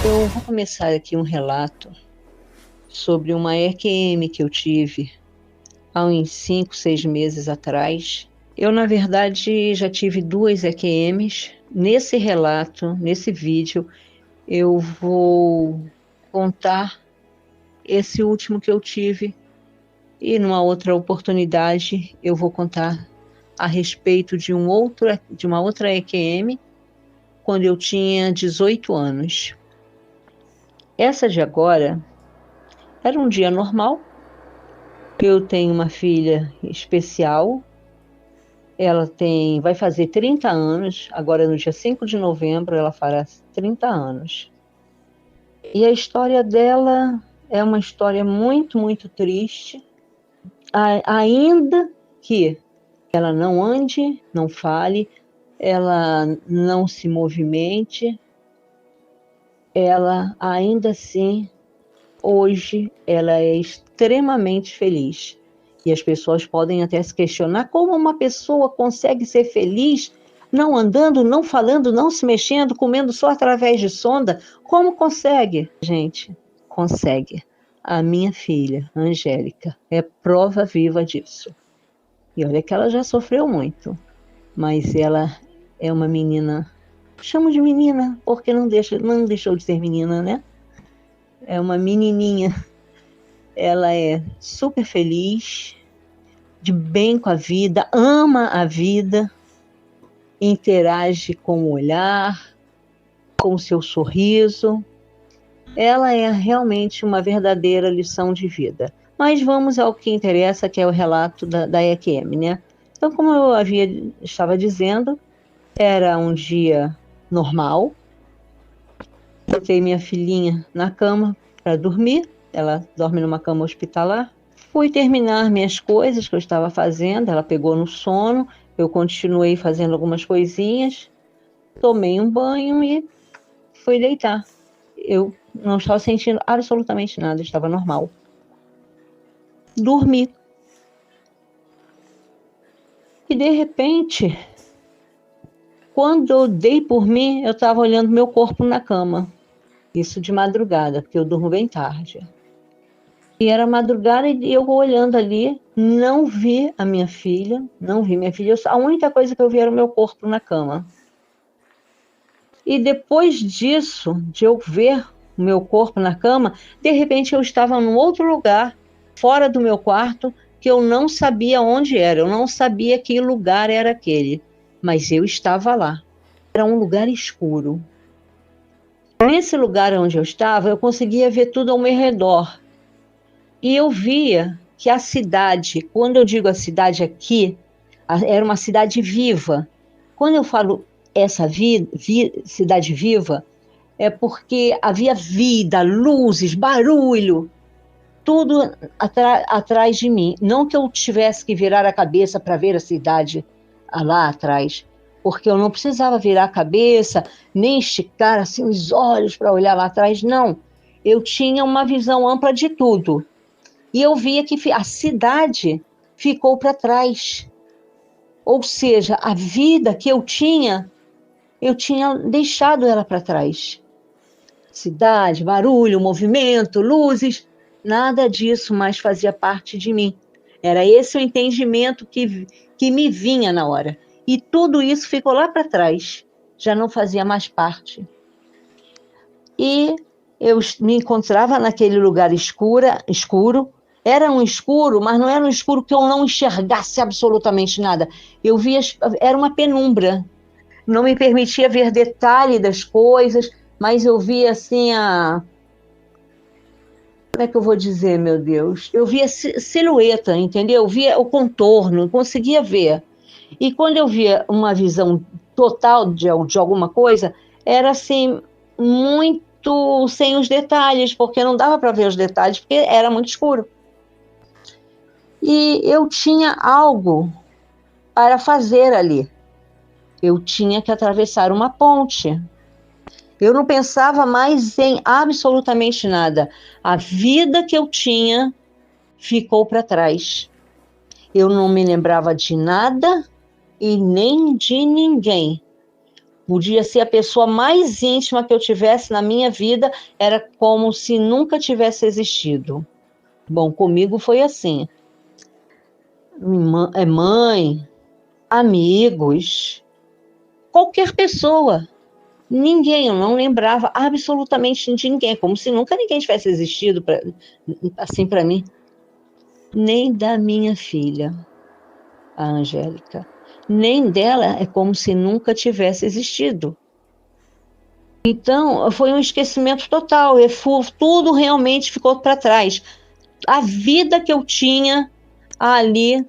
Eu vou começar aqui um relato sobre uma EQM que eu tive há uns 5, 6 meses atrás. Eu, na verdade, já tive 2 EQMs. Nesse relato, nesse vídeo, eu vou contar esse último que eu tive e numa outra oportunidade eu vou contar a respeito de uma outra EQM quando eu tinha 18 anos. Essa de agora era um dia normal. Eu tenho uma filha especial, vai fazer 30 anos, agora no dia 5 de novembro ela fará 30 anos. E a história dela é uma história muito, muito triste, ainda que ela não ande, não fale, ela não se movimente, ela ainda assim, hoje, ela é extremamente feliz. E as pessoas podem até se questionar como uma pessoa consegue ser feliz não andando, não falando, não se mexendo, comendo só através de sonda. Como consegue? Gente, consegue. A minha filha, Angélica, é prova viva disso. E olha que ela já sofreu muito, mas ela é uma menina, chamo de menina, porque não deixou de ser menina, né? É uma menininha. Ela é super feliz, de bem com a vida, ama a vida, interage com o olhar, com o seu sorriso. Ela é realmente uma verdadeira lição de vida. Mas vamos ao que interessa, que é o relato da EQM, né? Então, como eu estava dizendo, era um dia normal. Botei minha filhinha na cama para dormir. Ela dorme numa cama hospitalar. Fui terminar minhas coisas que eu estava fazendo, ela pegou no sono, eu continuei fazendo algumas coisinhas, tomei um banho e fui deitar. Eu não estava sentindo absolutamente nada, estava normal. Dormi. E de repente, quando eu dei por mim, eu estava olhando meu corpo na cama. Isso de madrugada, porque eu durmo bem tarde. E era madrugada e eu olhando ali, não vi a minha filha, não vi minha filha. A única coisa que eu vi era o meu corpo na cama. E depois disso, de eu ver o meu corpo na cama, de repente eu estava num outro lugar, fora do meu quarto, que eu não sabia onde era, eu não sabia que lugar era aquele, mas eu estava lá. Era um lugar escuro. Nesse lugar onde eu estava, eu conseguia ver tudo ao meu redor. E eu via que a cidade, quando eu digo a cidade aqui, era uma cidade viva. Quando eu falo essa cidade viva, é porque havia vida, luzes, barulho, tudo atrás de mim. Não que eu tivesse que virar a cabeça para ver a cidade lá atrás, porque eu não precisava virar a cabeça, nem esticar assim os olhos para olhar lá atrás, não. Eu tinha uma visão ampla de tudo. E eu via que a cidade ficou para trás. Ou seja, a vida que eu tinha deixado ela para trás. Cidade, barulho, movimento, luzes, nada disso mais fazia parte de mim. Era esse o entendimento que me vinha na hora. E tudo isso ficou lá para trás, já não fazia mais parte. E eu me encontrava naquele lugar escuro. Era um escuro, mas não era um escuro que eu não enxergasse absolutamente nada. Eu via, era uma penumbra. Não me permitia ver detalhe das coisas, mas eu via assim como é que eu vou dizer, meu Deus? Eu via silhueta, entendeu? Eu via o contorno, conseguia ver. E quando eu via uma visão total de alguma coisa, era assim, muito sem os detalhes, porque não dava para ver os detalhes, porque era muito escuro. E eu tinha algo para fazer ali. Eu tinha que atravessar uma ponte. Eu não pensava mais em absolutamente nada. A vida que eu tinha ficou para trás. Eu não me lembrava de nada e nem de ninguém. Podia ser a pessoa mais íntima que eu tivesse na minha vida, era como se nunca tivesse existido. Bom, comigo foi assim. Mãe, amigos, qualquer pessoa. Ninguém, eu não lembrava absolutamente de ninguém, como se nunca ninguém tivesse existido assim para mim. Nem da minha filha, a Angélica. Nem dela, é como se nunca tivesse existido. Então, foi um esquecimento total, tudo realmente ficou para trás. A vida que eu tinha ali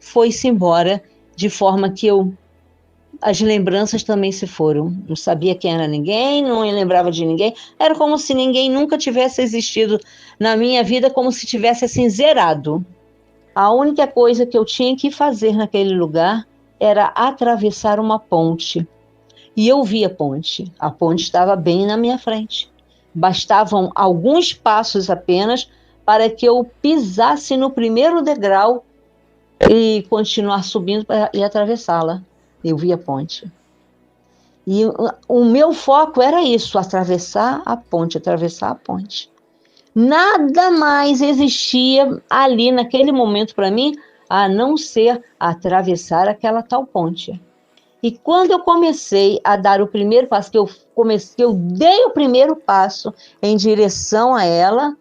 foi-se embora, de forma que as lembranças também se foram. Não sabia quem era ninguém, não lembrava de ninguém. Era como se ninguém nunca tivesse existido na minha vida, como se tivesse assim zerado. A única coisa que eu tinha que fazer naquele lugar era atravessar uma ponte. E eu vi a ponte. A ponte estava bem na minha frente. Bastavam alguns passos apenas para que eu pisasse no primeiro degrau e continuar subindo e atravessá-la. Eu vi a ponte. E o meu foco era isso, atravessar a ponte, atravessar a ponte. Nada mais existia ali naquele momento para mim, a não ser atravessar aquela tal ponte. E quando eu comecei a dar o primeiro passo, que eu dei o primeiro passo em direção a ela,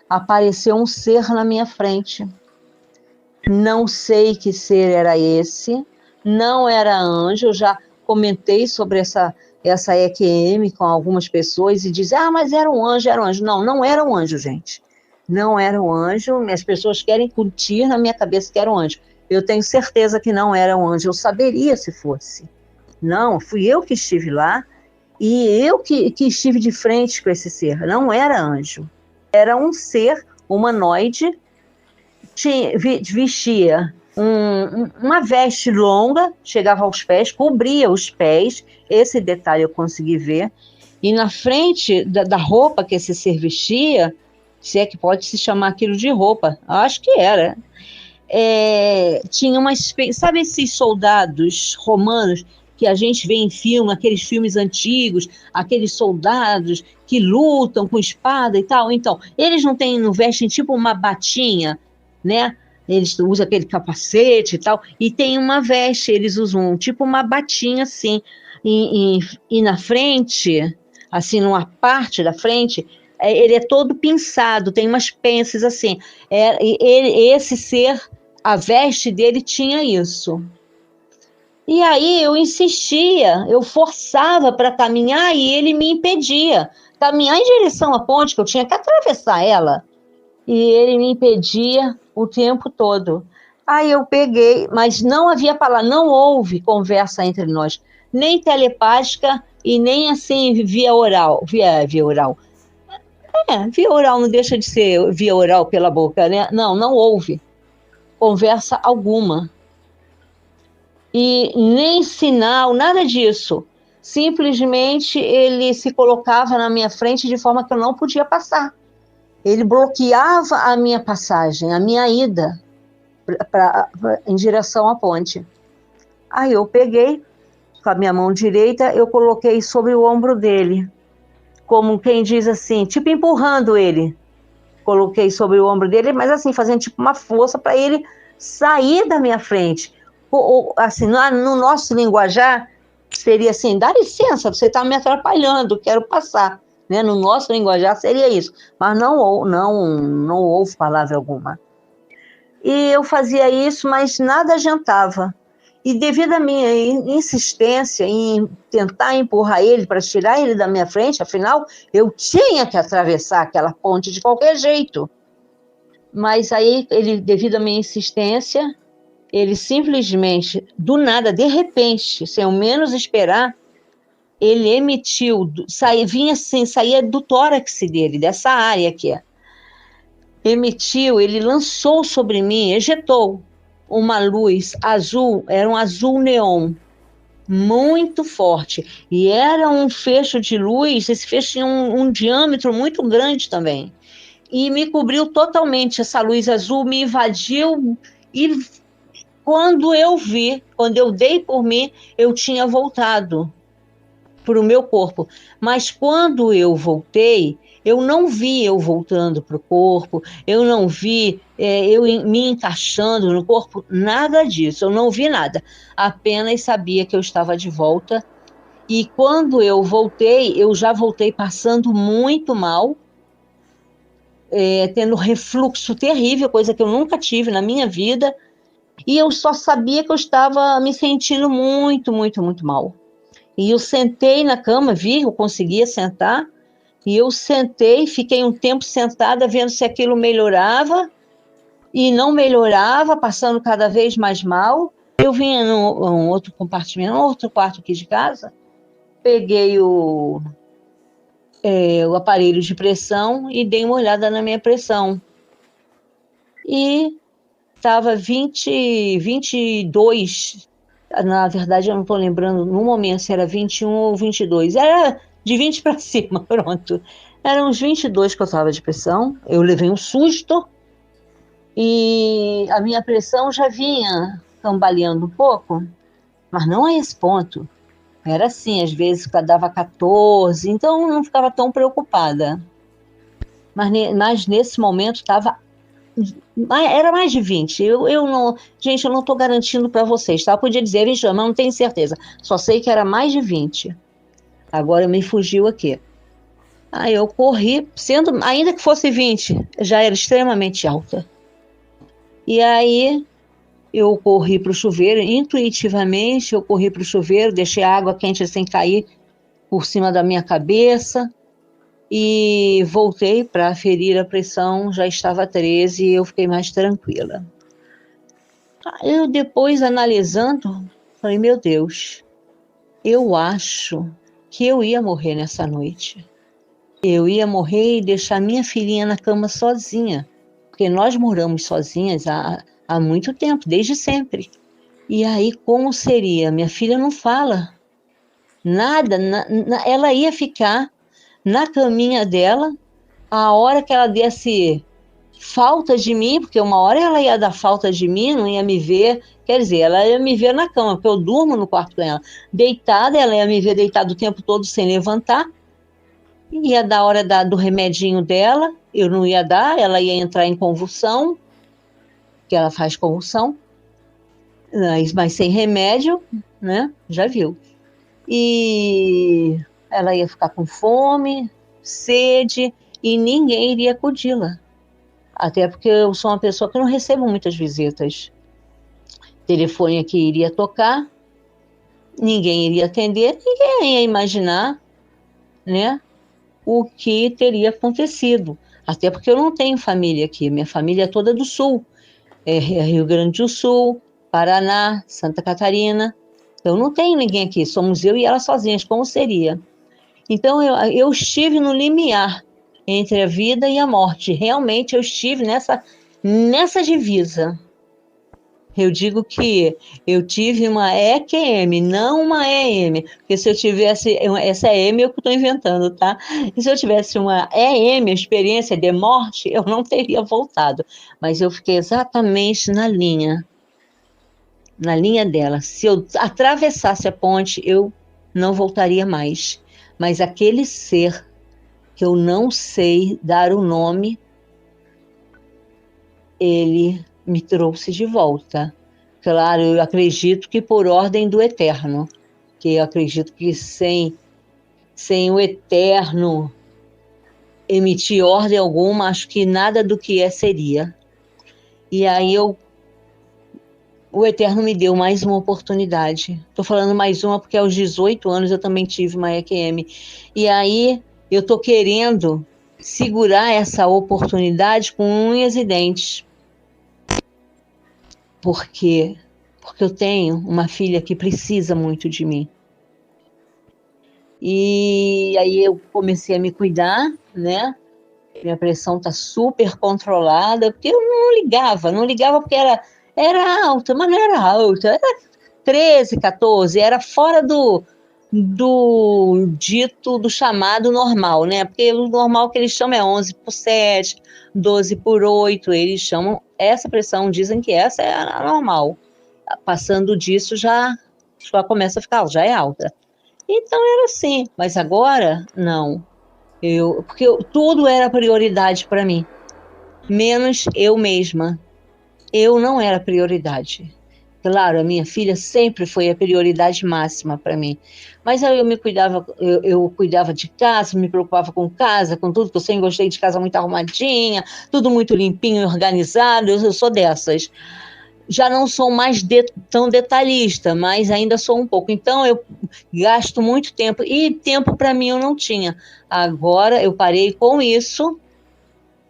apareceu um ser na minha frente. Não sei que ser era esse, não era anjo. Eu já comentei sobre essa EQM com algumas pessoas e dizem, mas era um anjo, era um anjo. Não, não era um anjo, gente. Não era um anjo. As pessoas querem curtir na minha cabeça que era um anjo. Eu tenho certeza que não era um anjo, eu saberia se fosse. Não, fui eu que estive lá e eu que estive de frente com esse ser. Não era anjo. Era um ser humanoide, vestia uma veste longa, chegava aos pés, cobria os pés, esse detalhe eu consegui ver, e na frente da roupa que esse ser vestia, se é que pode se chamar aquilo de roupa, acho que era, tinha uma espécie, sabe esses soldados romanos que a gente vê em filme, aqueles filmes antigos, aqueles soldados que lutam com espada e tal, então, eles não vestem tipo uma batinha, né? Eles usam aquele capacete e tal, e tem uma veste, eles usam tipo uma batinha assim, e na frente, assim, numa parte da frente, ele é todo pinçado, tem umas pences assim, esse ser, a veste dele tinha isso. E aí eu insistia, eu forçava para caminhar e ele me impedia. Caminhar em direção à ponte, que eu tinha que atravessar ela, e ele me impedia o tempo todo. Aí eu peguei, mas não havia palavra, não houve conversa entre nós, nem telepática e nem assim via oral. Via oral. Via oral não deixa de ser via oral pela boca, né? Não houve conversa alguma. E nem sinal, nada disso. Simplesmente ele se colocava na minha frente de forma que eu não podia passar. Ele bloqueava a minha passagem, a minha ida em direção à ponte. Aí eu peguei, com a minha mão direita, eu coloquei sobre o ombro dele, como quem diz assim, tipo empurrando ele. Coloquei sobre o ombro dele, mas assim, fazendo tipo uma força para ele sair da minha frente. Assim, no nosso linguajar, seria assim, dá licença, você está me atrapalhando, quero passar. Né? No nosso linguajar seria isso, mas não houve palavra alguma. E eu fazia isso, mas nada adiantava. E devido à minha insistência em tentar empurrar ele para tirar ele da minha frente, afinal, eu tinha que atravessar aquela ponte de qualquer jeito. Mas aí, devido à minha insistência, ele simplesmente, do nada, de repente, sem ao menos esperar, ele emitiu, saía do tórax dele, dessa área aqui. Ele lançou sobre mim, ejetou uma luz azul, era um azul neon, muito forte. E era um fecho de luz, esse fecho tinha um diâmetro muito grande também. E me cobriu totalmente, essa luz azul me invadiu e quando eu dei por mim, eu tinha voltado. para o meu corpo. Mas quando eu voltei, eu não vi eu voltando para o corpo, eu não vi me encaixando no corpo, nada disso, eu não vi nada. Apenas sabia que eu estava de volta. E quando eu voltei, eu já voltei passando muito mal, tendo refluxo terrível, coisa que eu nunca tive na minha vida. E eu só sabia que eu estava me sentindo muito, muito, muito mal. E eu sentei na cama, vi, eu conseguia sentar, e eu sentei, fiquei um tempo sentada vendo se aquilo melhorava, e não melhorava, passando cada vez mais mal. Eu vinha num outro compartimento, num outro quarto aqui de casa, peguei o aparelho de pressão e dei uma olhada na minha pressão. E estava 22, na verdade eu não estou lembrando no momento se era 21 ou 22, era de 20 para cima, pronto. Eram uns 22 que eu estava de pressão, eu levei um susto e a minha pressão já vinha cambaleando um pouco, mas não a esse ponto. Era assim, às vezes dava 14, então eu não ficava tão preocupada. Mas nesse momento estava. Era mais de 20. Eu não. Gente, eu não estou garantindo para vocês, tá? Eu podia dizer 20, mas não tenho certeza. Só sei que era mais de 20. Agora me fugiu aqui. Aí eu corri, ainda que fosse 20, já era extremamente alta. E aí eu corri para o chuveiro, intuitivamente, eu corri para o chuveiro, deixei a água quente sem cair por cima da minha cabeça e voltei para aferir a pressão, já estava 13 e eu fiquei mais tranquila. Eu depois, analisando, falei, meu Deus, eu acho que eu ia morrer nessa noite. Eu ia morrer e deixar minha filhinha na cama sozinha, porque nós moramos sozinhas há muito tempo, desde sempre. E aí, como seria? Minha filha não fala nada, ela ia ficar na caminha dela, a hora que ela desse falta de mim, porque uma hora ela ia dar falta de mim, não ia me ver, quer dizer, ela ia me ver na cama, porque eu durmo no quarto com ela, deitada, ela ia me ver deitada o tempo todo sem levantar, ia dar a hora do remedinho dela, eu não ia dar, ela ia entrar em convulsão, que ela faz convulsão, mas sem remédio, né, já viu. E ela ia ficar com fome, sede, e ninguém iria acudi-la. Até porque eu sou uma pessoa que não recebo muitas visitas. O telefone aqui iria tocar, ninguém iria atender, ninguém ia imaginar, né, o que teria acontecido. Até porque eu não tenho família aqui, minha família é toda do Sul. É Rio Grande do Sul, Paraná, Santa Catarina. Eu não tenho ninguém aqui, somos eu e ela sozinhas, como seria? Então eu estive no limiar entre a vida e a morte. Realmente eu estive nessa divisa. Eu digo que eu tive uma EQM, não uma EM, porque se eu tivesse, essa EM eu que estou inventando, tá? E se eu tivesse uma EM, experiência de morte, eu não teria voltado, mas eu fiquei exatamente na linha dela. Se eu atravessasse a ponte, eu não voltaria mais, mas aquele ser que eu não sei dar o nome, ele me trouxe de volta. Claro, eu acredito que por ordem do Eterno, que eu acredito que sem o Eterno emitir ordem alguma, acho que nada do que seria. E aí o Eterno me deu mais uma oportunidade. Estou falando mais uma porque aos 18 anos eu também tive uma EQM. E aí eu estou querendo segurar essa oportunidade com unhas e dentes. Porque eu tenho uma filha que precisa muito de mim. E aí eu comecei a me cuidar, né? Minha pressão está super controlada, porque eu não ligava porque era alta, mas não era alta, era 13, 14, era fora do dito, do chamado normal, né? Porque o normal que eles chamam é 11/7, 12/8, eles chamam essa pressão, dizem que essa é a normal. Passando disso já começa a ficar, já é alta. Então era assim, mas agora não. Porque tudo era prioridade para mim, menos eu mesma. Eu não era prioridade. Claro, a minha filha sempre foi a prioridade máxima para mim. Mas aí eu me cuidava, eu cuidava de casa, me preocupava com casa, com tudo, que eu sempre gostei de casa muito arrumadinha, tudo muito limpinho e organizado, eu sou dessas. Já não sou mais tão detalhista, mas ainda sou um pouco. Então eu gasto muito tempo, e tempo para mim eu não tinha. Agora eu parei com isso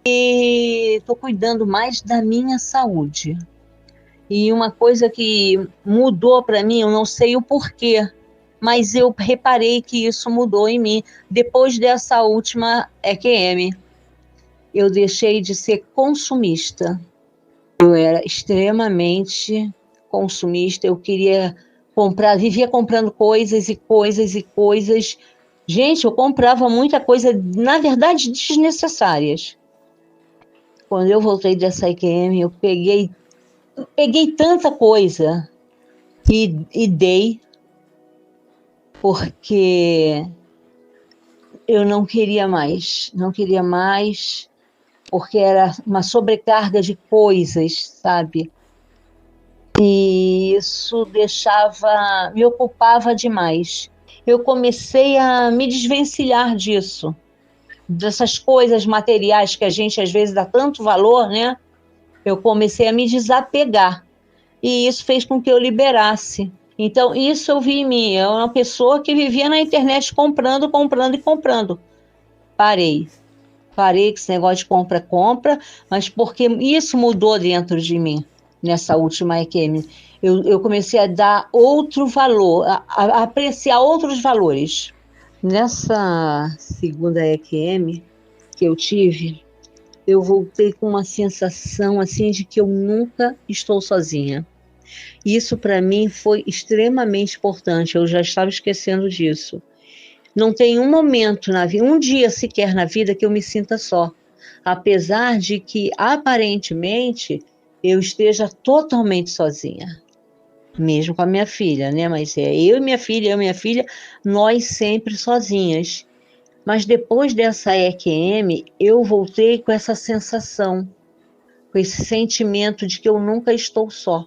e estou cuidando mais da minha saúde. E uma coisa que mudou para mim, eu não sei o porquê, mas eu reparei que isso mudou em mim depois dessa última EQM. Eu deixei de ser consumista. Eu era extremamente consumista, eu queria comprar, vivia comprando coisas e coisas e coisas. Gente, eu comprava muita coisa, na verdade, desnecessárias. Quando eu voltei dessa EQM, eu peguei tanta coisa e dei, porque eu não queria mais, porque era uma sobrecarga de coisas, sabe? E isso me ocupava demais. Eu comecei a me desvencilhar disso, dessas coisas materiais que a gente às vezes dá tanto valor, né? Eu comecei a me desapegar. E isso fez com que eu liberasse. Então, isso eu vi em mim. Eu era uma pessoa que vivia na internet comprando, comprando e comprando. Parei. Parei com esse negócio de compra, compra, mas porque isso mudou dentro de mim, nessa última EQM. Eu comecei a dar outro valor, a apreciar outros valores. Nessa segunda EQM que eu tive, eu voltei com uma sensação assim de que eu nunca estou sozinha. Isso para mim foi extremamente importante, eu já estava esquecendo disso. Não tem um momento na vida, um dia sequer na vida que eu me sinta só. Apesar de que, aparentemente, eu esteja totalmente sozinha. Mesmo com a minha filha, né? Mas é eu e minha filha, nós sempre sozinhas. Mas depois dessa EQM, eu voltei com essa sensação, com esse sentimento de que eu nunca estou só.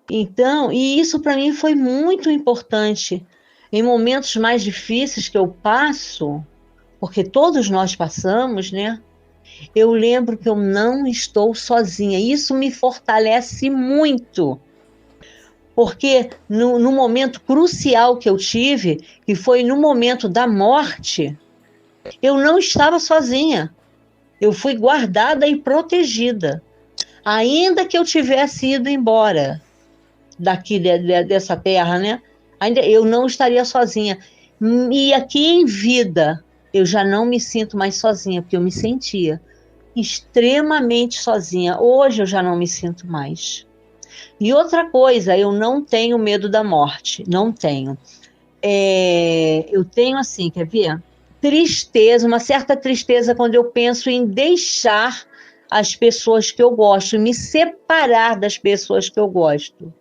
Então, e isso para mim foi muito importante. Em momentos mais difíceis que eu passo, porque todos nós passamos, né? Eu lembro que eu não estou sozinha. Isso me fortalece muito. Porque no momento crucial que eu tive, que foi no momento da morte, eu não estava sozinha. Eu fui guardada e protegida. Ainda que eu tivesse ido embora daqui dessa terra, né? Ainda eu não estaria sozinha. E aqui em vida, eu já não me sinto mais sozinha, porque eu me sentia extremamente sozinha. Hoje eu já não me sinto mais. E outra coisa, eu não tenho medo da morte, não tenho. Eu tenho assim, quer ver? Tristeza, uma certa tristeza quando eu penso em deixar as pessoas que eu gosto, me separar das pessoas que eu gosto.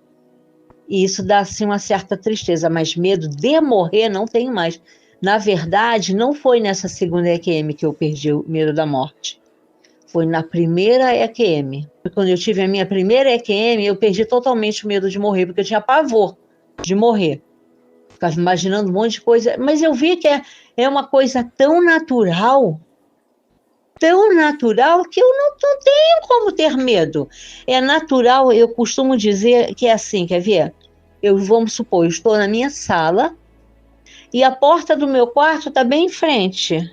E isso dá, assim, uma certa tristeza, mas medo de morrer não tenho mais. Na verdade, não foi nessa segunda EQM que eu perdi o medo da morte. Foi na primeira EQM. Quando eu tive a minha primeira EQM, eu perdi totalmente o medo de morrer, porque eu tinha pavor de morrer. Ficava imaginando um monte de coisa. Mas eu vi que é uma coisa tão natural, que eu não tenho como ter medo. É natural, eu costumo dizer que é assim, quer ver? Vamos supor, eu estou na minha sala e a porta do meu quarto está bem em frente.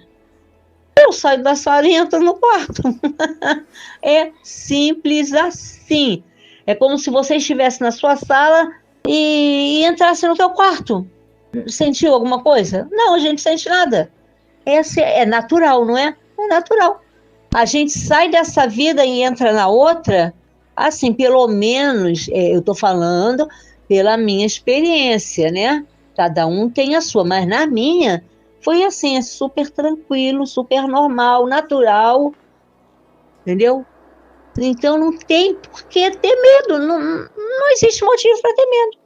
Eu saio da sala e entro no quarto. É simples assim. É como se você estivesse na sua sala e entrasse no teu quarto. Sentiu alguma coisa? Não, a gente não sente nada. É natural, não é? É natural. A gente sai dessa vida e entra na outra, assim, pelo menos, eu estou falando pela minha experiência, né? Cada um tem a sua, mas na minha foi assim, é super tranquilo, super normal, natural, entendeu? Então não tem por que ter medo, não existe motivo para ter medo.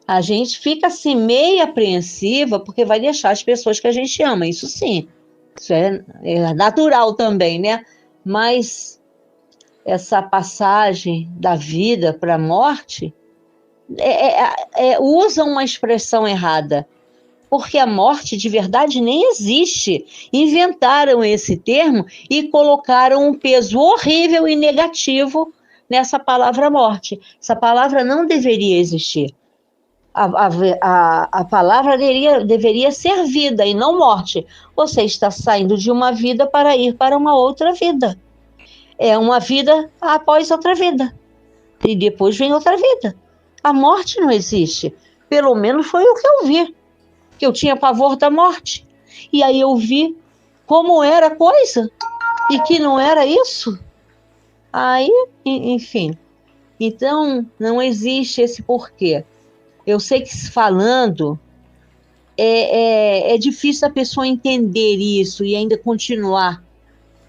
A gente fica assim meio apreensiva porque vai deixar as pessoas que a gente ama, isso sim. Isso é natural também, né? Mas essa passagem da vida para a morte usa uma expressão errada, porque a morte de verdade nem existe. Inventaram esse termo e colocaram um peso horrível e negativo nessa palavra morte. Essa palavra não deveria existir. A palavra deveria ser vida e não morte. Você está saindo de uma vida para ir para uma outra vida. É uma vida após outra vida. E depois vem outra vida. A morte não existe. Pelo menos foi o que eu vi. Que eu tinha pavor da morte. E aí eu vi como era a coisa e que não era isso. Aí, enfim. Então, não existe esse porquê. Eu sei que falando é difícil a pessoa entender isso e ainda continuar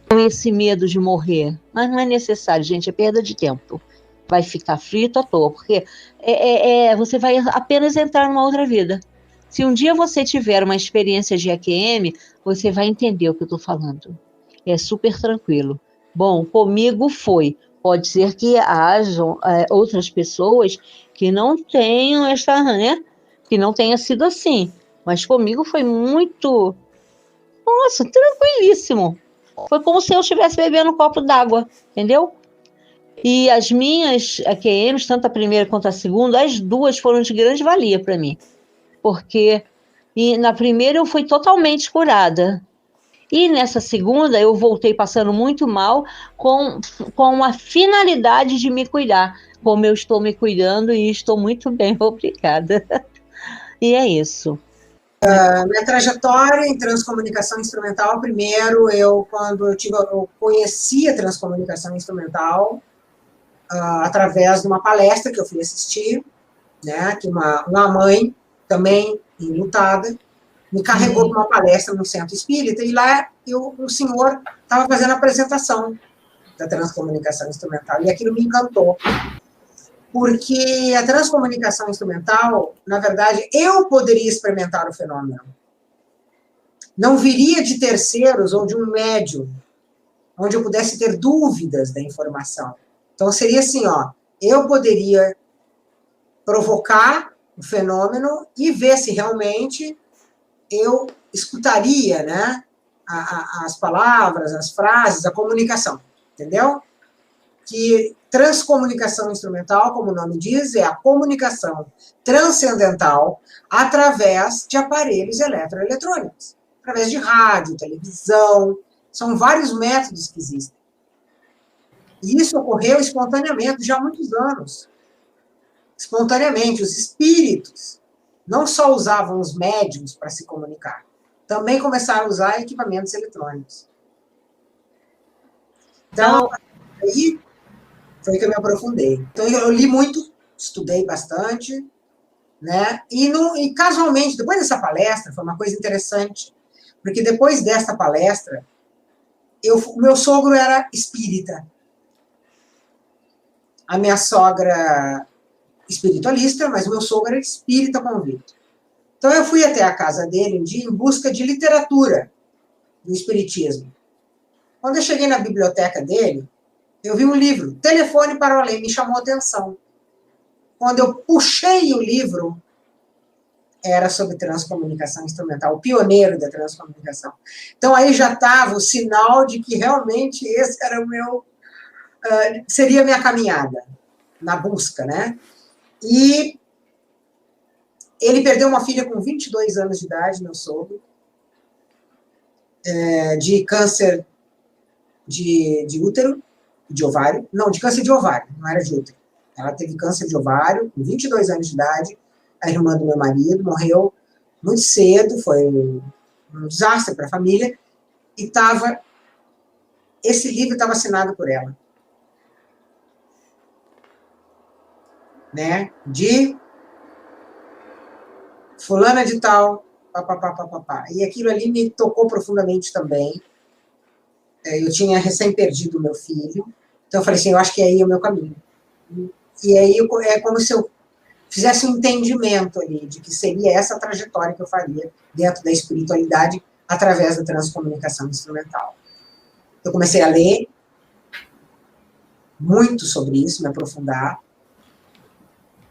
com esse medo de morrer. Mas não é necessário, gente, é perda de tempo. Vai ficar frito à toa, porque você vai apenas entrar numa outra vida. Se um dia você tiver uma experiência de EQM, você vai entender o que eu estou falando. É super tranquilo. Bom, comigo foi. Pode ser que hajam outras pessoas que não tenham essa, né? Que não tenha sido assim. Mas comigo foi muito, nossa, tranquilíssimo. Foi como se eu estivesse bebendo um copo d'água, entendeu? E as minhas EQMs, tanto a primeira quanto a segunda, as duas foram de grande valia para mim. Porque na primeira eu fui totalmente curada. E nessa segunda eu voltei passando muito mal com a finalidade de me cuidar, como eu estou me cuidando e estou muito bem, obrigada. E é isso. Minha trajetória em transcomunicação instrumental, primeiro, quando eu conheci a transcomunicação instrumental, através de uma palestra que eu fui assistir, né, que uma mãe, também enlutada, me carregou para uma palestra no centro espírita, e lá o senhor estava fazendo a apresentação da transcomunicação instrumental, e aquilo me encantou, porque a transcomunicação instrumental, na verdade, eu poderia experimentar o fenômeno. Não viria de terceiros ou de um médium, onde eu pudesse ter dúvidas da informação. Então, seria assim, ó, eu poderia provocar o fenômeno e ver se realmente eu escutaria, né, as palavras, as frases, a comunicação, entendeu? Que transcomunicação instrumental, como o nome diz, é a comunicação transcendental através de aparelhos eletroeletrônicos, através de rádio, televisão, são vários métodos que existem. E isso ocorreu espontaneamente já há muitos anos. Espontaneamente, os espíritos não só usavam os médiums para se comunicar, também começaram a usar equipamentos eletrônicos. Então, aí foi que eu me aprofundei. Então, eu li muito, estudei bastante, né? E casualmente, depois dessa palestra, foi uma coisa interessante, porque depois dessa palestra, o meu sogro era espírita. A minha sogra espiritualista, mas o meu sogro era espírita convicto. Então, eu fui até a casa dele um dia em busca de literatura do espiritismo. Quando eu cheguei na biblioteca dele, eu vi um livro, Telefone para o Além, me chamou a atenção. Quando eu puxei o livro, era sobre transcomunicação instrumental, o pioneiro da transcomunicação. Então, aí já estava o sinal de que realmente esse era o meu... seria a minha caminhada na busca, né? E ele perdeu uma filha com 22 anos de idade, meu sogro, de câncer de útero, de ovário, não, de câncer de ovário, não era de útero. Ela teve câncer de ovário, com 22 anos de idade, a irmã do meu marido morreu muito cedo, foi um desastre para a família, e esse livro estava assinado por ela. Né? De fulana de tal, papapá. E aquilo ali me tocou profundamente também. Eu tinha recém perdido o meu filho, então eu falei assim, eu acho que aí é o meu caminho. E aí é como se eu fizesse um entendimento ali de que seria essa trajetória que eu faria dentro da espiritualidade através da transcomunicação instrumental. Eu comecei a ler muito sobre isso, me aprofundar.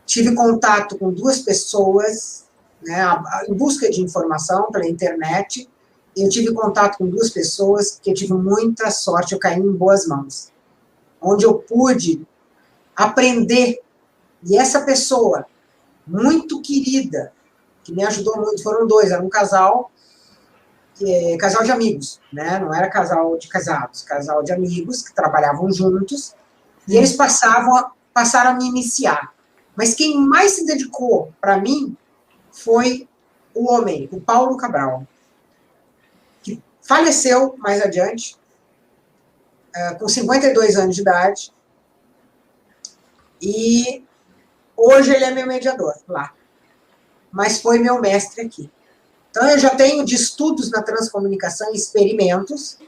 Tive contato com 2 pessoas, né, em busca de informação pela internet. Eu tive contato com 2 pessoas que eu tive muita sorte, eu caí em boas mãos, onde eu pude aprender. E essa pessoa, muito querida, que me ajudou muito, foram 2, era um casal, casal de amigos, né? Não era casal de casados, casal de amigos que trabalhavam juntos, e eles passaram a me iniciar. Mas quem mais se dedicou para mim foi o homem, o Paulo Cabral, que faleceu mais adiante, com 52 anos de idade, e hoje ele é meu mediador lá, mas foi meu mestre aqui. Então, eu já tenho de estudos na transcomunicação, experimentos,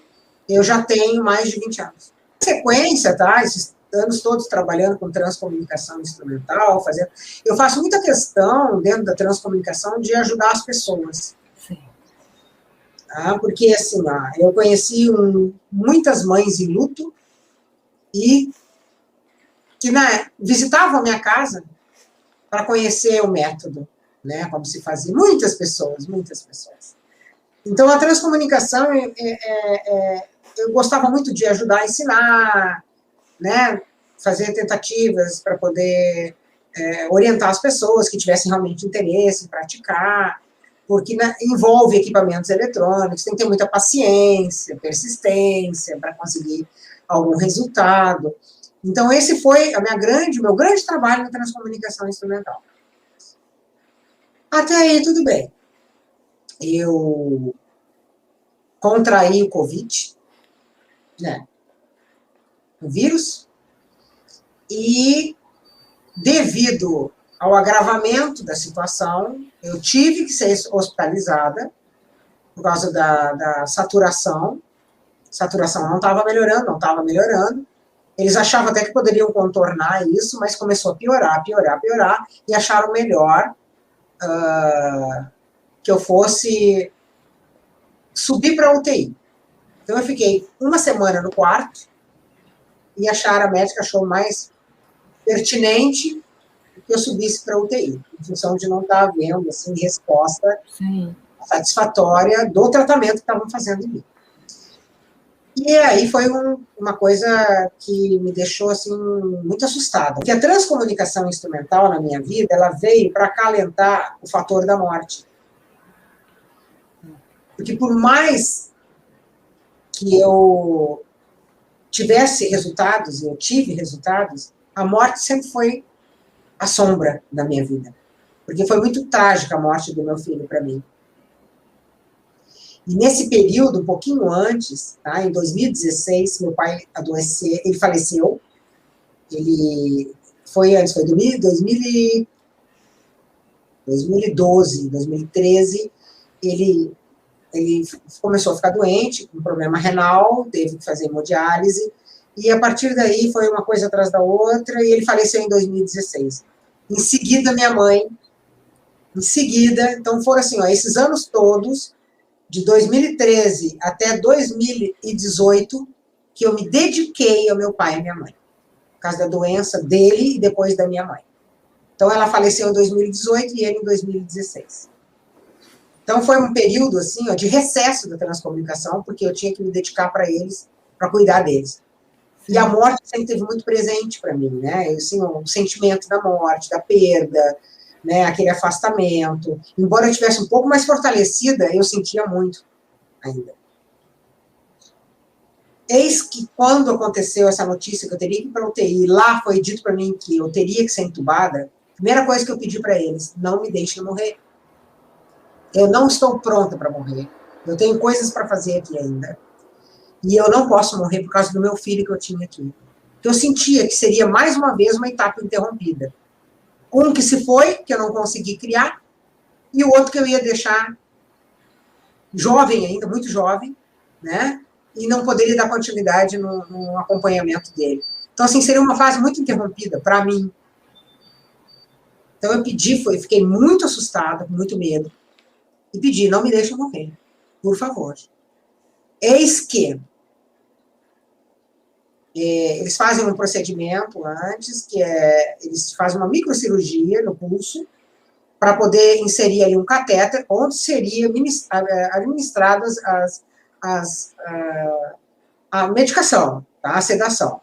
eu já tenho mais de 20 anos. Sequência, tá? Esses anos todos trabalhando com transcomunicação instrumental, eu faço muita questão, dentro da transcomunicação, de ajudar as pessoas. Sim. Tá? Porque, assim, eu conheci muitas mães em luto e que visitavam a minha casa para conhecer o método, né, como se fazia. Muitas pessoas, muitas pessoas. Então, a transcomunicação, eu gostava muito de ajudar a ensinar, né, fazer tentativas para poder orientar as pessoas que tivessem realmente interesse em praticar, porque envolve equipamentos eletrônicos, tem que ter muita paciência, persistência para conseguir algum resultado. Então, esse foi o meu grande trabalho na transcomunicação instrumental. Até aí, tudo bem. Eu contraí o Covid, né, o vírus, e devido ao agravamento da situação, eu tive que ser hospitalizada por causa da saturação. A saturação não estava melhorando. Eles achavam até que poderiam contornar isso, mas começou a piorar, e acharam melhor que eu fosse subir para a UTI. Então, eu fiquei 1 semana no quarto, e a médica achou mais pertinente que eu subisse para a UTI, em função de não estar havendo assim, resposta satisfatória do tratamento que estavam fazendo em mim. E aí foi uma coisa que me deixou assim, muito assustada. Porque a transcomunicação instrumental na minha vida, ela veio para acalentar o fator da morte. Porque por mais que eu tivesse resultados, e eu tive resultados, a morte sempre foi a sombra da minha vida. Porque foi muito trágica a morte do meu filho para mim. E nesse período, um pouquinho antes, tá, em 2016, meu pai adoeceu, ele faleceu. Ele foi antes, foi 2012, 2013, ele começou a ficar doente, com problema renal, teve que fazer hemodiálise, e a partir daí foi uma coisa atrás da outra, e ele faleceu em 2016. Em seguida, minha mãe, então foram assim, esses anos todos, de 2013 até 2018, que eu me dediquei ao meu pai e à minha mãe, por causa da doença dele e depois da minha mãe. Então, ela faleceu em 2018 e ele em 2016. Então, foi um período, assim, de recesso da transcomunicação, porque eu tinha que me dedicar para eles, para cuidar deles. E a morte sempre esteve muito presente para mim, né? Assim, o sentimento da morte, da perda, né? Aquele afastamento. Embora eu estivesse um pouco mais fortalecida, eu sentia muito ainda. Eis que, quando aconteceu essa notícia que eu teria que ir para a UTI, lá foi dito para mim que eu teria que ser entubada, a primeira coisa que eu pedi para eles, não me deixem morrer. Eu não estou pronta para morrer. Eu tenho coisas para fazer aqui ainda. E eu não posso morrer por causa do meu filho que eu tinha aqui. Eu sentia que seria, mais uma vez, uma etapa interrompida. Um que se foi, que eu não consegui criar, e o outro que eu ia deixar jovem ainda, muito jovem, né? E não poderia dar continuidade no acompanhamento dele. Então, assim, seria uma fase muito interrompida para mim. Então eu pedi, fiquei muito assustada, com muito medo, e pedi, não me deixe morrer, por favor. Eis que eles fazem um procedimento antes, eles fazem uma microcirurgia no pulso, para poder inserir ali um catéter, onde seria administradas a medicação, tá? A sedação.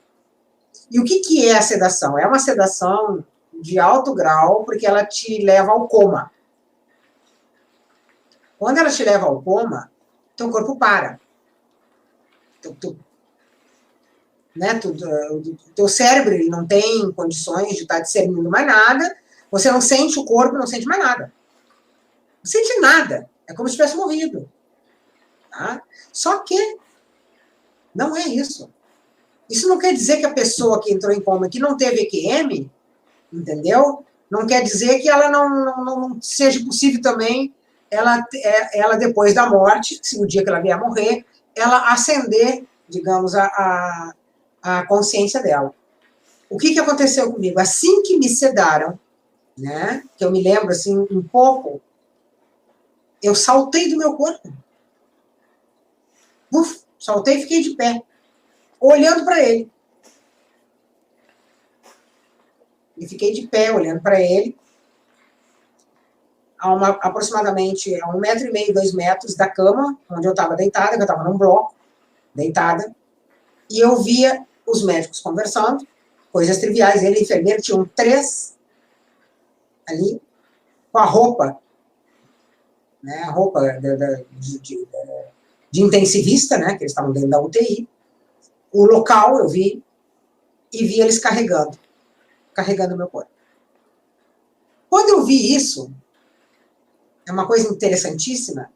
E o que é a sedação? É uma sedação de alto grau, porque ela te leva ao coma. Quando ela te leva ao coma, teu corpo para. Teu cérebro ele não tem condições de estar discernindo mais nada, você não sente o corpo, não sente mais nada. Não sente nada. É como se tivesse morrido. Tá? Só que não é isso. Isso não quer dizer que a pessoa que entrou em coma, que não teve EQM, entendeu? Não quer dizer que ela não seja possível também, ela depois da morte, se o dia que ela vier a morrer, ela acender, digamos, a consciência dela. O que aconteceu comigo? Assim que me sedaram, né, que eu me lembro assim um pouco, eu saltei do meu corpo. Saltei e fiquei de pé, olhando para ele. E fiquei de pé, olhando para ele, aproximadamente a 1,5 m, 2 metros da cama, onde eu estava deitada, que eu estava num bloco, deitada, e eu via os médicos conversando, coisas triviais. Ele e a enfermeira tinham 3 ali, com a roupa, né, a roupa de intensivista, né, que eles estavam dentro da UTI. O local eu vi, e vi eles carregando o meu corpo. Quando eu vi isso, é uma coisa interessantíssima,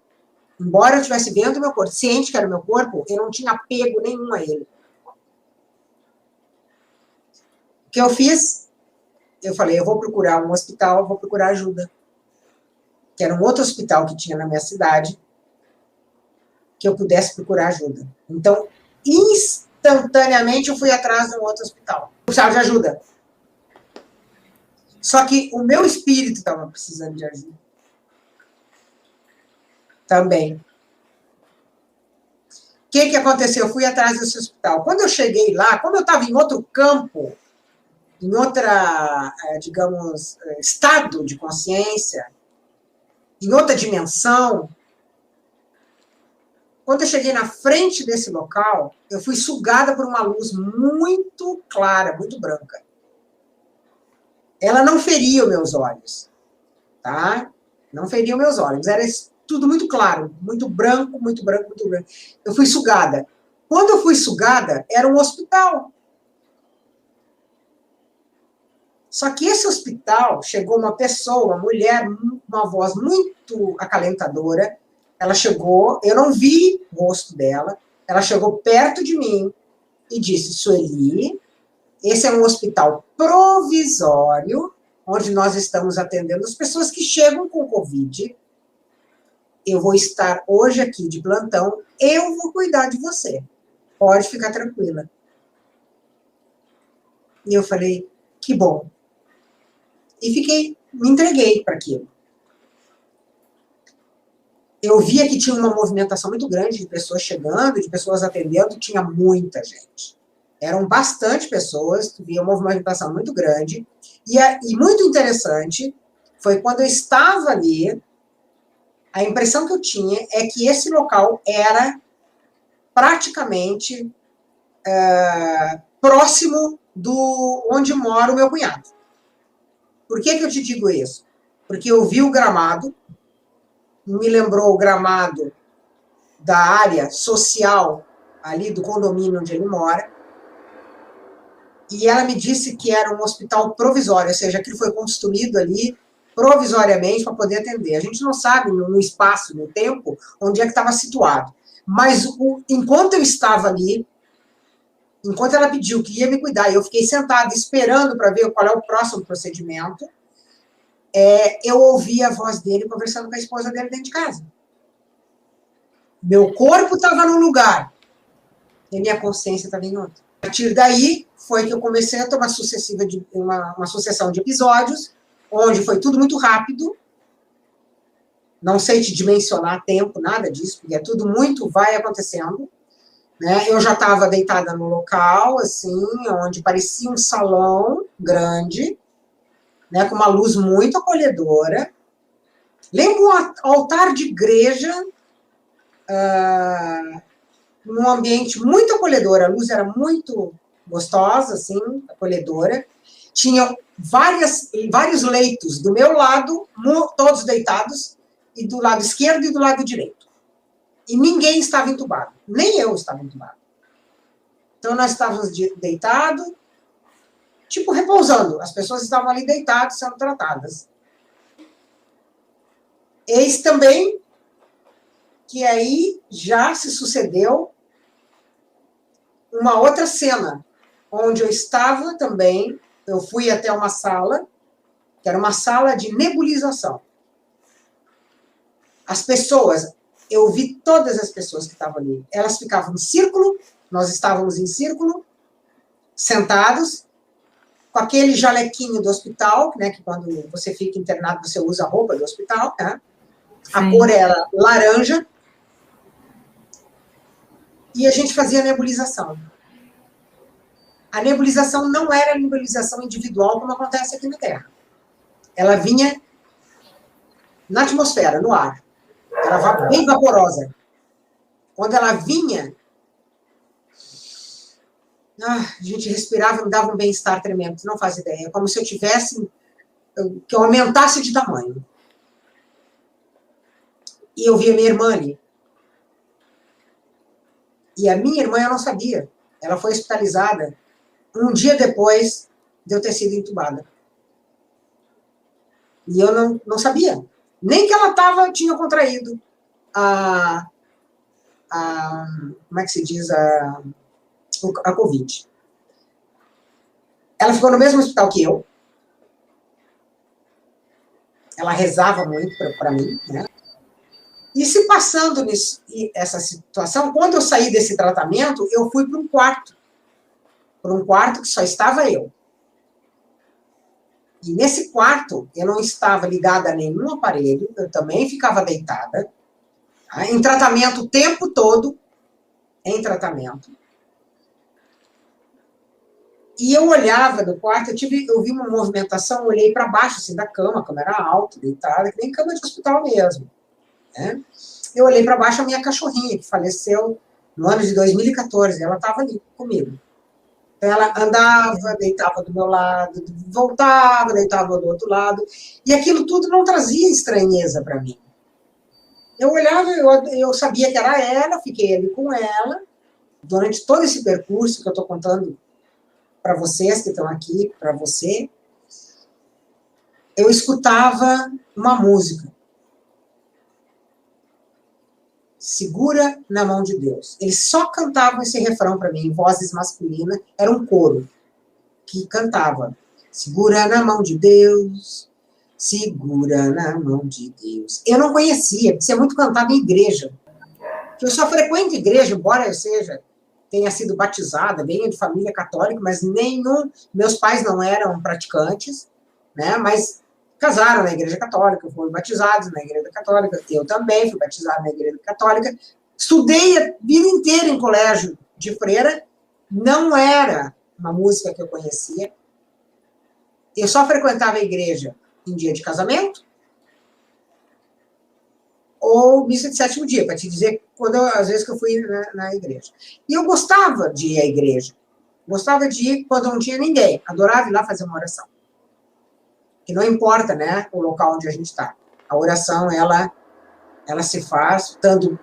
embora eu estivesse vendo o meu corpo, ciente que era o meu corpo, eu não tinha apego nenhum a ele. O que eu fiz? Eu falei, eu vou procurar um hospital, eu vou procurar ajuda. Que era um outro hospital que tinha na minha cidade, que eu pudesse procurar ajuda. Então, instantaneamente, eu fui atrás de um outro hospital. Eu precisava de ajuda. Só que o meu espírito estava precisando de ajuda. Também. O que aconteceu? Eu fui atrás desse hospital. Quando eu cheguei lá, como eu estava em outro campo, em outra, digamos, estado de consciência, em outra dimensão, quando eu cheguei na frente desse local, eu fui sugada por uma luz muito clara, muito branca. Ela não feria os meus olhos, tá? Não feria os meus olhos. Era tudo muito claro, muito branco, muito branco, muito branco. Eu fui sugada. Quando eu fui sugada, era um hospital. Só que esse hospital, chegou uma pessoa, uma mulher, uma voz muito acalentadora. Ela chegou, eu não vi o rosto dela, ela chegou perto de mim e disse, Sueli, esse é um hospital provisório, onde nós estamos atendendo as pessoas que chegam com Covid. Eu vou estar hoje aqui de plantão, eu vou cuidar de você. Pode ficar tranquila. E eu falei, que bom. E me entreguei para aquilo. Eu via que tinha uma movimentação muito grande de pessoas chegando, de pessoas atendendo, tinha muita gente. Eram bastante pessoas, via uma movimentação muito grande. E muito interessante foi quando eu estava ali, a impressão que eu tinha é que esse local era praticamente próximo onde mora o meu cunhado. Por que eu te digo isso? Porque eu vi o gramado, me lembrou o gramado da área social ali do condomínio onde ele mora, e ela me disse que era um hospital provisório, ou seja, aquilo foi construído ali provisoriamente para poder atender. A gente não sabe no espaço, no tempo, onde é que estava situado. Mas enquanto eu estava ali, enquanto ela pediu que ia me cuidar, e eu fiquei sentada esperando para ver qual é o próximo procedimento, eu ouvi a voz dele conversando com a esposa dele dentro de casa. Meu corpo estava num lugar, e minha consciência estava em outro. A partir daí, foi que eu comecei a tomar uma sucessão de episódios, onde foi tudo muito rápido. Não sei te dimensionar tempo, nada disso, porque é tudo muito, vai acontecendo. Né? Eu já estava deitada no local, assim, onde parecia um salão grande, né, com uma luz muito acolhedora. Lembro um altar de igreja, num ambiente muito acolhedor, a luz era muito gostosa, assim, acolhedora. Tinha vários leitos do meu lado, todos deitados, e do lado esquerdo e do lado direito. E ninguém estava entubado, nem eu estava entubado. Então, nós estávamos deitados, tipo, repousando. As pessoas estavam ali deitadas, sendo tratadas. Eis também que aí já se sucedeu uma outra cena, onde eu estava também, eu fui até uma sala, que era uma sala de nebulização. As pessoas, eu vi todas as pessoas que estavam ali, elas ficavam em círculo, nós estávamos em círculo, sentados, com aquele jalequinho do hospital, né, que quando você fica internado, você usa a roupa do hospital, né? A cor era laranja, e a gente fazia nebulização. A nebulização não era nebulização individual, como acontece aqui na Terra. Ela vinha na atmosfera, no ar. Era bem vaporosa. Quando ela vinha, a gente respirava, me dava um bem-estar tremendo, não faz ideia. É como se eu tivesse, que eu aumentasse de tamanho. E eu via minha irmã ali. E a minha irmã eu não sabia. Ela foi hospitalizada um dia depois de eu ter sido entubada. E eu não sabia. Nem que ela tinha contraído como é que se diz, a Covid. Ela ficou no mesmo hospital que eu. Ela rezava muito para mim, né? E se passando essa situação, quando eu saí desse tratamento, eu fui para um quarto que só estava eu. E nesse quarto, eu não estava ligada a nenhum aparelho, eu também ficava deitada, tá? Em tratamento o tempo todo, em tratamento. E eu olhava do quarto, eu vi uma movimentação, olhei para baixo, assim, da cama, a cama era alta, deitada, que nem cama de hospital mesmo. Né? Eu olhei para baixo, a minha cachorrinha, que faleceu no ano de 2014, ela estava ali comigo. Então, ela andava, deitava do meu lado, voltava, deitava do outro lado, e aquilo tudo não trazia estranheza para mim. Eu olhava, eu sabia que era ela, fiquei ali com ela, durante todo esse percurso que eu estou contando para vocês que estão aqui, para você, eu escutava uma música. Segura na mão de Deus. Eles só cantavam esse refrão para mim, em vozes masculinas, era um coro que cantava. Segura na mão de Deus, segura na mão de Deus. Eu não conhecia, porque isso é muito cantado em igreja. Eu só frequento igreja, embora eu tenha sido batizada, venha de família católica, mas meus pais não eram praticantes, né? Mas casaram na igreja católica, foram batizados na igreja católica, eu também fui batizado na igreja católica, estudei a vida inteira em colégio de freira, não era uma música que eu conhecia, eu só frequentava a igreja em dia de casamento, ou missa de sétimo dia, para te dizer às vezes que eu fui na igreja. E eu gostava de ir à igreja, gostava de ir quando não tinha ninguém, adorava ir lá fazer uma oração. Que não importa, né, o local onde a gente está. A oração, ela se faz, estando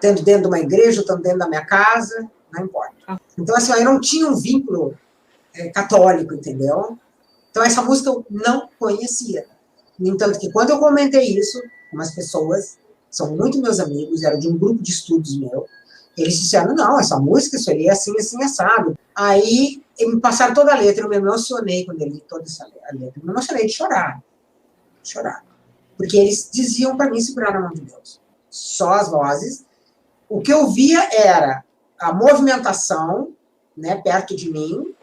dentro de uma igreja, estando dentro da minha casa, não importa. Então, assim, eu não tinha um vínculo católico, entendeu? Então, essa música eu não conhecia. No entanto, que quando eu comentei isso, umas pessoas, são muito meus amigos, eram de um grupo de estudos meu, eles disseram, não, essa música, isso ali é assim, assim, assado. Aí, me passaram toda a letra, eu me emocionei quando eu li toda essa letra. Eu me emocionei de chorar. Porque eles diziam para mim segurar na mão de Deus. Só as vozes. O que eu via era a movimentação, né, perto de mim,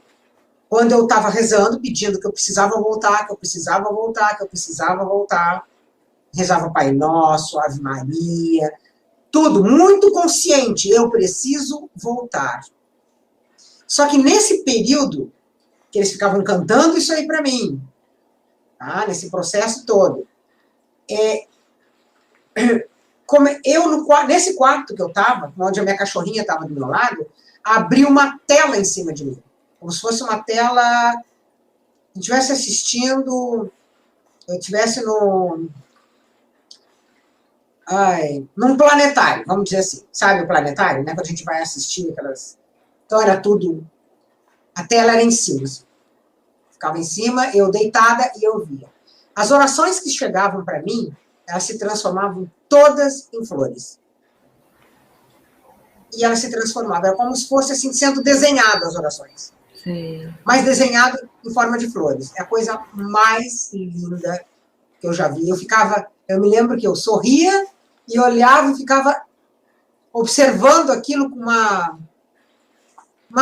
quando eu estava rezando, pedindo que eu precisava voltar, que eu precisava voltar, que eu precisava voltar, rezava Pai Nosso, Ave Maria, tudo muito consciente, eu preciso voltar. Só que nesse período, que eles ficavam cantando isso aí para mim, tá? Nesse processo todo, como eu, nesse quarto que eu estava, onde a minha cachorrinha estava do meu lado, abriu uma tela em cima de mim. Como se fosse uma tela, eu estivesse assistindo, eu estivesse num planetário, vamos dizer assim. Sabe o planetário, né? Quando a gente vai assistir aquelas... Então era tudo... A tela era em cima. Assim. Ficava em cima, eu deitada e eu via. As orações que chegavam para mim, elas se transformavam todas em flores. E elas se transformavam, era como se fosse assim, sendo desenhadas as orações. Sim. Mas desenhado em forma de flores. É a coisa mais linda que eu já vi. Eu me lembro que eu sorria e olhava e ficava observando aquilo com uma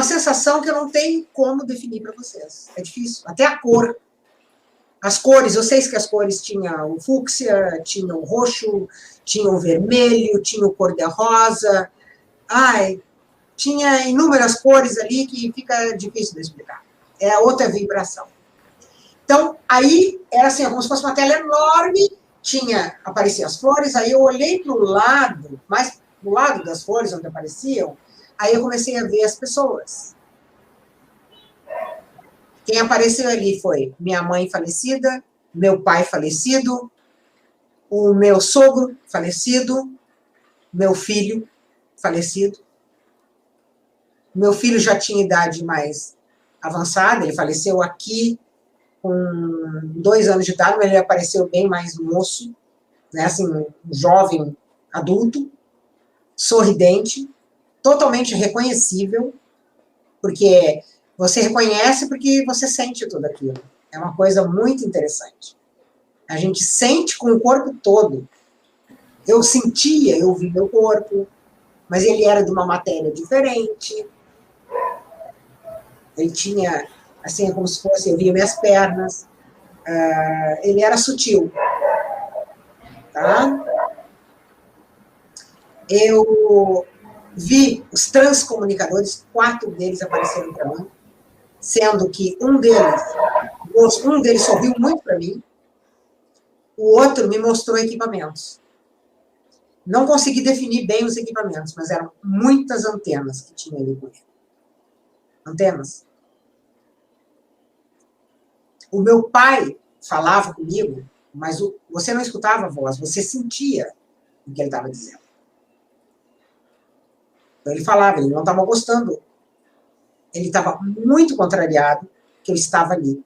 sensação que eu não tenho como definir para vocês. É difícil. Até a cor. As cores, eu sei que as cores tinham o fúcsia, tinha o roxo, tinha o vermelho, tinha o cor-de-rosa. Tinha inúmeras cores ali que fica difícil de explicar. É outra vibração. Então, aí era assim, como se fosse uma tela enorme, apareciam as flores, aí eu olhei para o lado, mais do lado das flores onde apareciam, aí eu comecei a ver as pessoas. Quem apareceu ali foi minha mãe falecida, meu pai falecido, o meu sogro falecido, meu filho falecido. Meu filho já tinha idade mais avançada, ele faleceu aqui com 2 anos de idade, mas ele apareceu bem mais moço, né, assim, um jovem adulto, sorridente, totalmente reconhecível, porque você reconhece porque você sente tudo aquilo. É uma coisa muito interessante. A gente sente com o corpo todo. Eu sentia, eu vi meu corpo, mas ele era de uma matéria diferente. Ele tinha, assim, como se fosse, eu via minhas pernas. Ele era sutil. Tá? Eu vi os transcomunicadores, 4 deles apareceram para mim, sendo que um deles sorriu muito para mim, o outro me mostrou equipamentos. Não consegui definir bem os equipamentos, mas eram muitas antenas que tinha ali com ele. Antenas. O meu pai falava comigo, mas você não escutava a voz, você sentia o que ele estava dizendo. Então ele falava, ele não estava gostando. Ele estava muito contrariado que eu estava ali.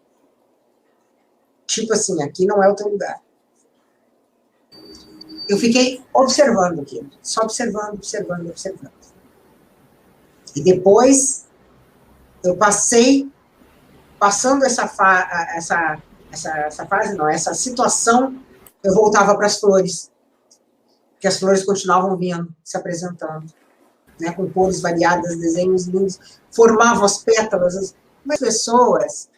Tipo assim, aqui não é o teu lugar. Eu fiquei observando aquilo, só observando. E depois, eu passando essa fase, não, essa situação, eu voltava para as flores, que as flores continuavam vindo, se apresentando, né, com cores variadas, desenhos lindos, formavam as pétalas, as pessoas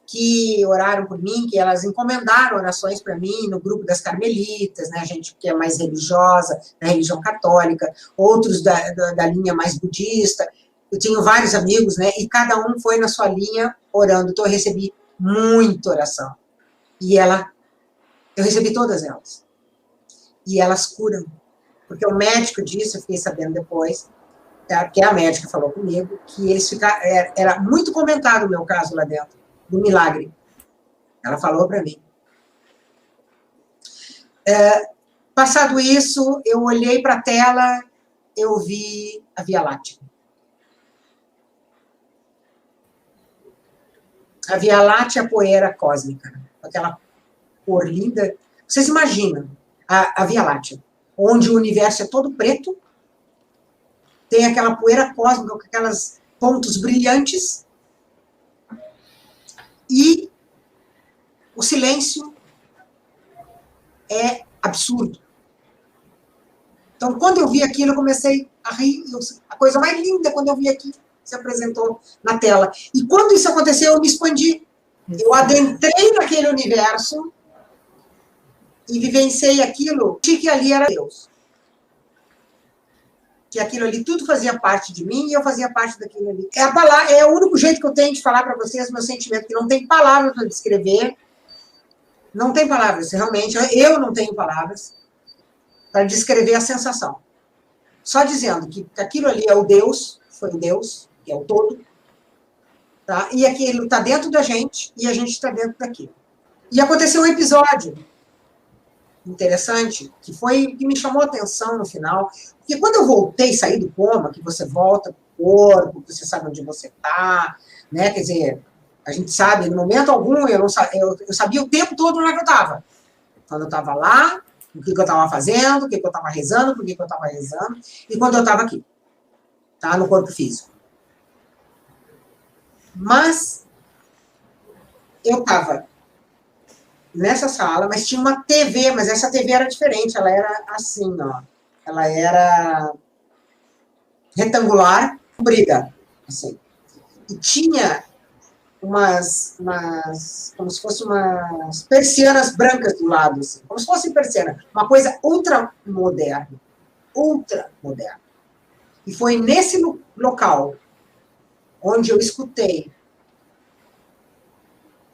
que oraram por mim, que elas encomendaram orações para mim no grupo das carmelitas, né, gente que é mais religiosa, da religião católica, outros da linha mais budista. Eu tenho vários amigos, né, e cada um foi na sua linha orando. Então, eu recebi muita oração. E eu recebi todas elas. E elas curam. Porque o médico disse, eu fiquei sabendo depois, porque a médica falou comigo, que eles era muito comentado o meu caso lá dentro, do milagre. Ela falou para mim. Passado isso, eu olhei para a tela, eu vi a Via Láctea. A Via Láctea é a poeira cósmica, aquela cor linda. Vocês imaginam a Via Láctea, onde o universo é todo preto, tem aquela poeira cósmica com aqueles pontos brilhantes, e o silêncio é absurdo. Então, quando eu vi aquilo, eu comecei a rir. A coisa mais linda quando eu vi aquilo. se apresentou na tela. E quando isso aconteceu, eu me expandi. Eu adentrei naquele universo e vivenciei aquilo, que ali era Deus. Que aquilo ali tudo fazia parte de mim e eu fazia parte daquilo ali. É o único jeito que eu tenho de falar para vocês meu sentimento, que não tem palavras para descrever. Não tem palavras, realmente. Eu não tenho palavras para descrever a sensação. Só dizendo que aquilo ali é o Deus, foi o Deus, que é o todo, tá? E aquilo está dentro da gente e a gente está dentro daquilo. E aconteceu um episódio interessante, que me chamou a atenção no final, porque quando eu voltei, saí do coma, que você volta pro corpo, que você sabe onde você está, né? Quer dizer, a gente sabe, no momento algum, eu sabia o tempo todo onde eu estava. Quando eu estava lá, o que eu estava fazendo, o que eu estava rezando, por que eu estava rezando, e quando eu estava aqui, tá? No corpo físico. Mas eu estava nessa sala, mas tinha uma TV, mas essa TV era diferente, ela era assim, ó. Ela era retangular, comprida, assim. E tinha como se fossem umas persianas brancas do lado, assim, como se fosse persiana, uma coisa ultra moderna. E foi nesse local onde eu escutei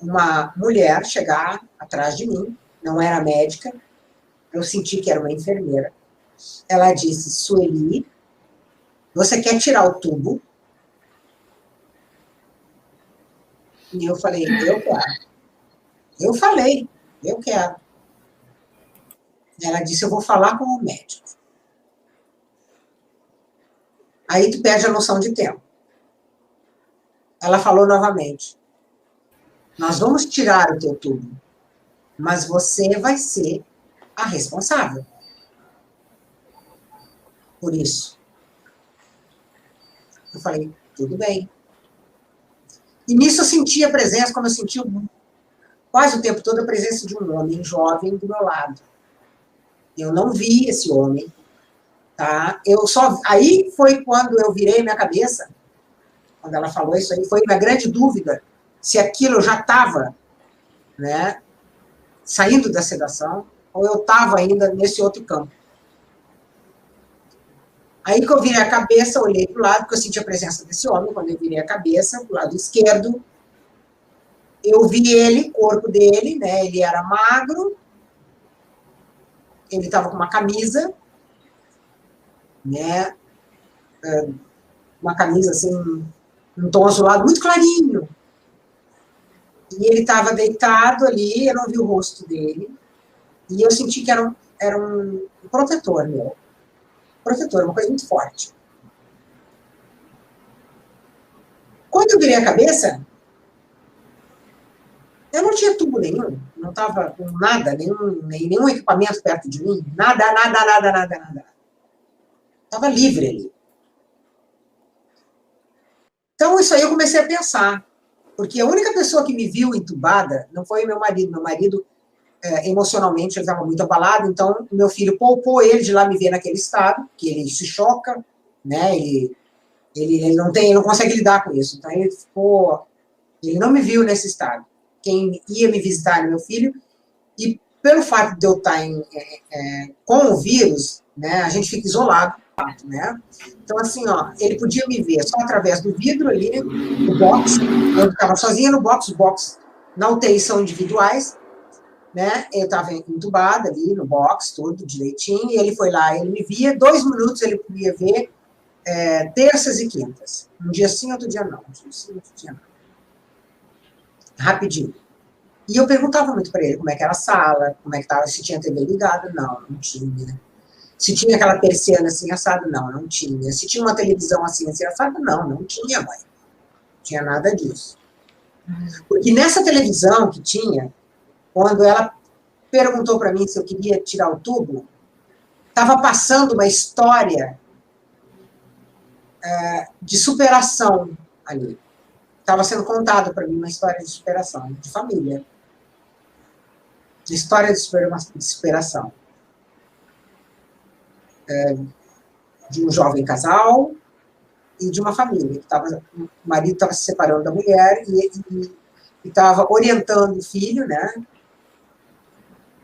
uma mulher chegar atrás de mim, não era médica, eu senti que era uma enfermeira. Ela disse: Sueli, você quer tirar o tubo? E eu falei: eu quero. Eu falei: eu quero. Ela disse: eu vou falar com o médico. Aí tu perde a noção de tempo. Ela falou novamente: nós vamos tirar o teu tubo, mas você vai ser a responsável por isso. Eu falei: tudo bem. E nisso eu senti a presença, como eu senti quase o tempo todo, a presença de um homem jovem do meu lado. Eu não vi esse homem, tá? Aí foi quando eu virei minha cabeça, quando ela falou isso aí, foi minha grande dúvida se aquilo eu já estava, né, saindo da sedação, ou eu estava ainda nesse outro campo. Aí que eu virei a cabeça, olhei para o lado, porque eu senti a presença desse homem. Quando eu virei a cabeça, para o lado esquerdo, eu vi ele, o corpo dele, né? Ele era magro, ele estava com uma camisa, né? Uma camisa assim, um tom azulado muito clarinho. E ele estava deitado ali, eu não vi o rosto dele, e eu senti que era um protetor meu. Protetor, uma coisa muito forte. Quando eu virei a cabeça, eu não tinha tubo nenhum, não estava com nada, nenhum equipamento perto de mim, nada. Estava livre ali. Então, isso aí eu comecei a pensar, porque a única pessoa que me viu entubada não foi meu marido. Meu marido, emocionalmente, ele estava muito abalado, então meu filho poupou ele de lá me ver naquele estado, que ele se choca, né? Ele não consegue lidar com isso. Então, ele não me viu nesse estado. Quem ia me visitar era meu filho, e pelo fato de eu estar com o vírus, né, a gente fica isolado, né? Então, assim, ó, ele podia me ver só através do vidro ali, no box, eu estava sozinha no box, na UTI são individuais, né? Eu estava entubada ali no box, tudo direitinho, e ele foi lá, ele me via, 2 minutos ele podia ver, terças e quintas. Um dia sim, outro dia não. Um dia sim, outro dia não. Rapidinho. E eu perguntava muito para ele como é que era a sala, como é que estava, se tinha TV ligada. Não tinha. Se tinha aquela persiana assim assada, não tinha. Se tinha uma televisão assim assada, não tinha, mãe. Não tinha nada disso. Porque nessa televisão que tinha, quando ela perguntou para mim se eu queria tirar o tubo, estava passando uma história de superação ali. Estava sendo contado para mim uma história de superação, de família. De história de superação. De um jovem casal, e de uma família. O marido estava se separando da mulher e estava orientando o filho, né,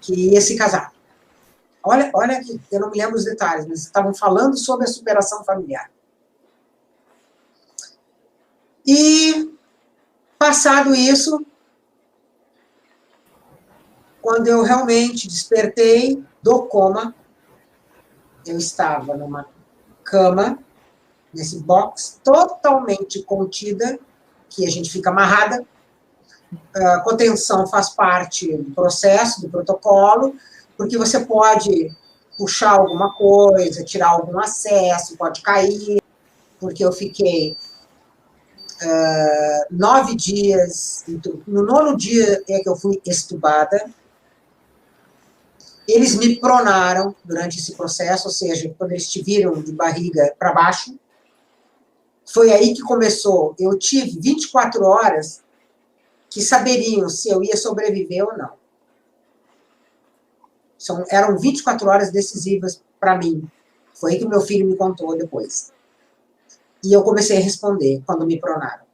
que ia se casar. Olha que eu não me lembro os detalhes, mas estavam falando sobre a superação familiar. E, passado isso, quando eu realmente despertei do coma, eu estava numa cama, nesse box, totalmente contida, que a gente fica amarrada. A contenção faz parte do processo, do protocolo, porque você pode puxar alguma coisa, tirar algum acesso, pode cair, porque eu fiquei 9 dias, no 9º dia é que eu fui extubada. Eles me pronaram durante esse processo, ou seja, quando eles te viram de barriga para baixo, foi aí que começou. Eu tive 24 horas que saberiam se eu ia sobreviver ou não. Eram 24 horas decisivas para mim. Foi aí que meu filho me contou depois. E eu comecei a responder quando me pronaram.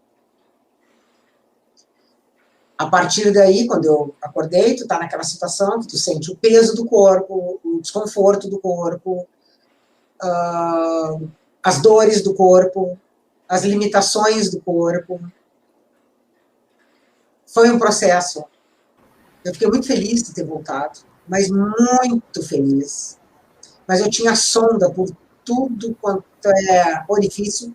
A partir daí, quando eu acordei, tu tá naquela situação que tu sente o peso do corpo, o desconforto do corpo, as dores do corpo, as limitações do corpo. Foi um processo. Eu fiquei muito feliz de ter voltado, mas muito feliz. Mas eu tinha sonda por tudo quanto é orifício.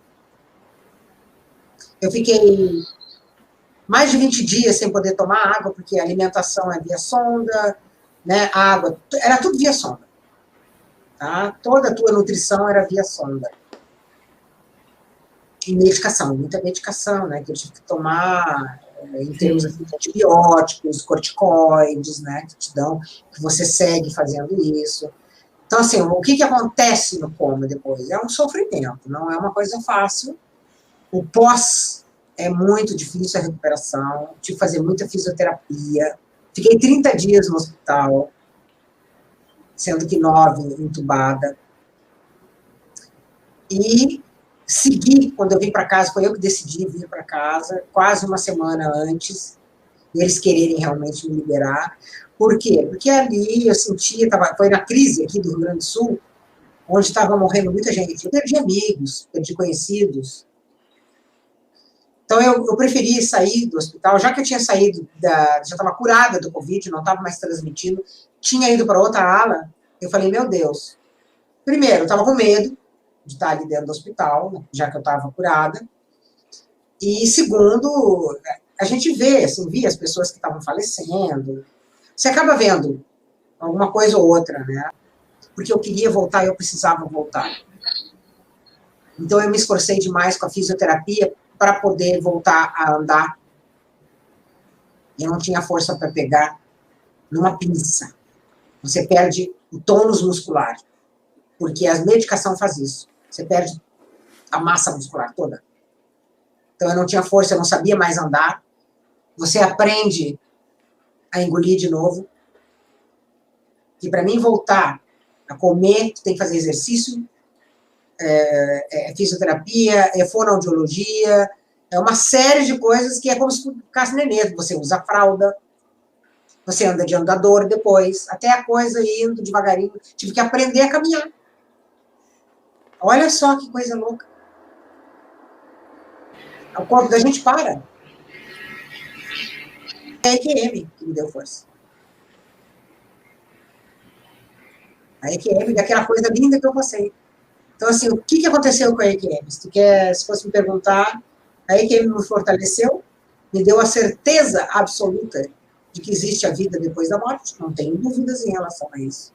Eu fiquei mais de 20 dias sem poder tomar água, porque a alimentação é via sonda, né? A água, era tudo via sonda. Tá? Toda a tua nutrição era via sonda. E medicação, muita medicação, né? Que eu tive que tomar em termos assim, de antibióticos, corticoides, né? Que te dão, que você segue fazendo isso. Então, assim, o que acontece no coma depois? É um sofrimento, não é uma coisa fácil. O pós é muito difícil a recuperação, tive que fazer muita fisioterapia. Fiquei 30 dias no hospital, sendo que 9 entubada. E segui, quando eu vim para casa, foi eu que decidi vir para casa, quase uma semana antes, eles quererem realmente me liberar. Por quê? Porque ali eu sentia, foi na crise aqui do Rio Grande do Sul, onde estava morrendo muita gente. Eu perdi amigos, perdi conhecidos. Então, eu preferi sair do hospital, já que eu tinha saído, já estava curada do Covid, não estava mais transmitindo, tinha ido para outra ala, eu falei, meu Deus. Primeiro, eu estava com medo de estar ali dentro do hospital, já que eu estava curada. E segundo, a gente vê, assim, via as pessoas que estavam falecendo. Você acaba vendo alguma coisa ou outra, né? Porque eu queria voltar e eu precisava voltar. Então, eu me esforcei demais com a fisioterapia para poder voltar a andar. Eu não tinha força para pegar numa pinça. Você perde o tônus muscular, porque a medicação faz isso. Você perde a massa muscular toda. Então, eu não tinha força, eu não sabia mais andar. Você aprende a engolir de novo. E para mim voltar a comer, tu tem que fazer exercício, fisioterapia, fonoaudiologia, é uma série de coisas que é como se tu ficasse nenê. Você usa fralda, você anda de andador depois, até a coisa indo devagarinho. Tive que aprender a caminhar. Olha só que coisa louca. O corpo da gente para. É a EQM que me deu força. A EQM, daquela coisa linda que eu passei. Então, assim, o que aconteceu com a EQM? Se fosse me perguntar, a EQM me fortaleceu, me deu a certeza absoluta de que existe a vida depois da morte. Não tenho dúvidas em relação a isso.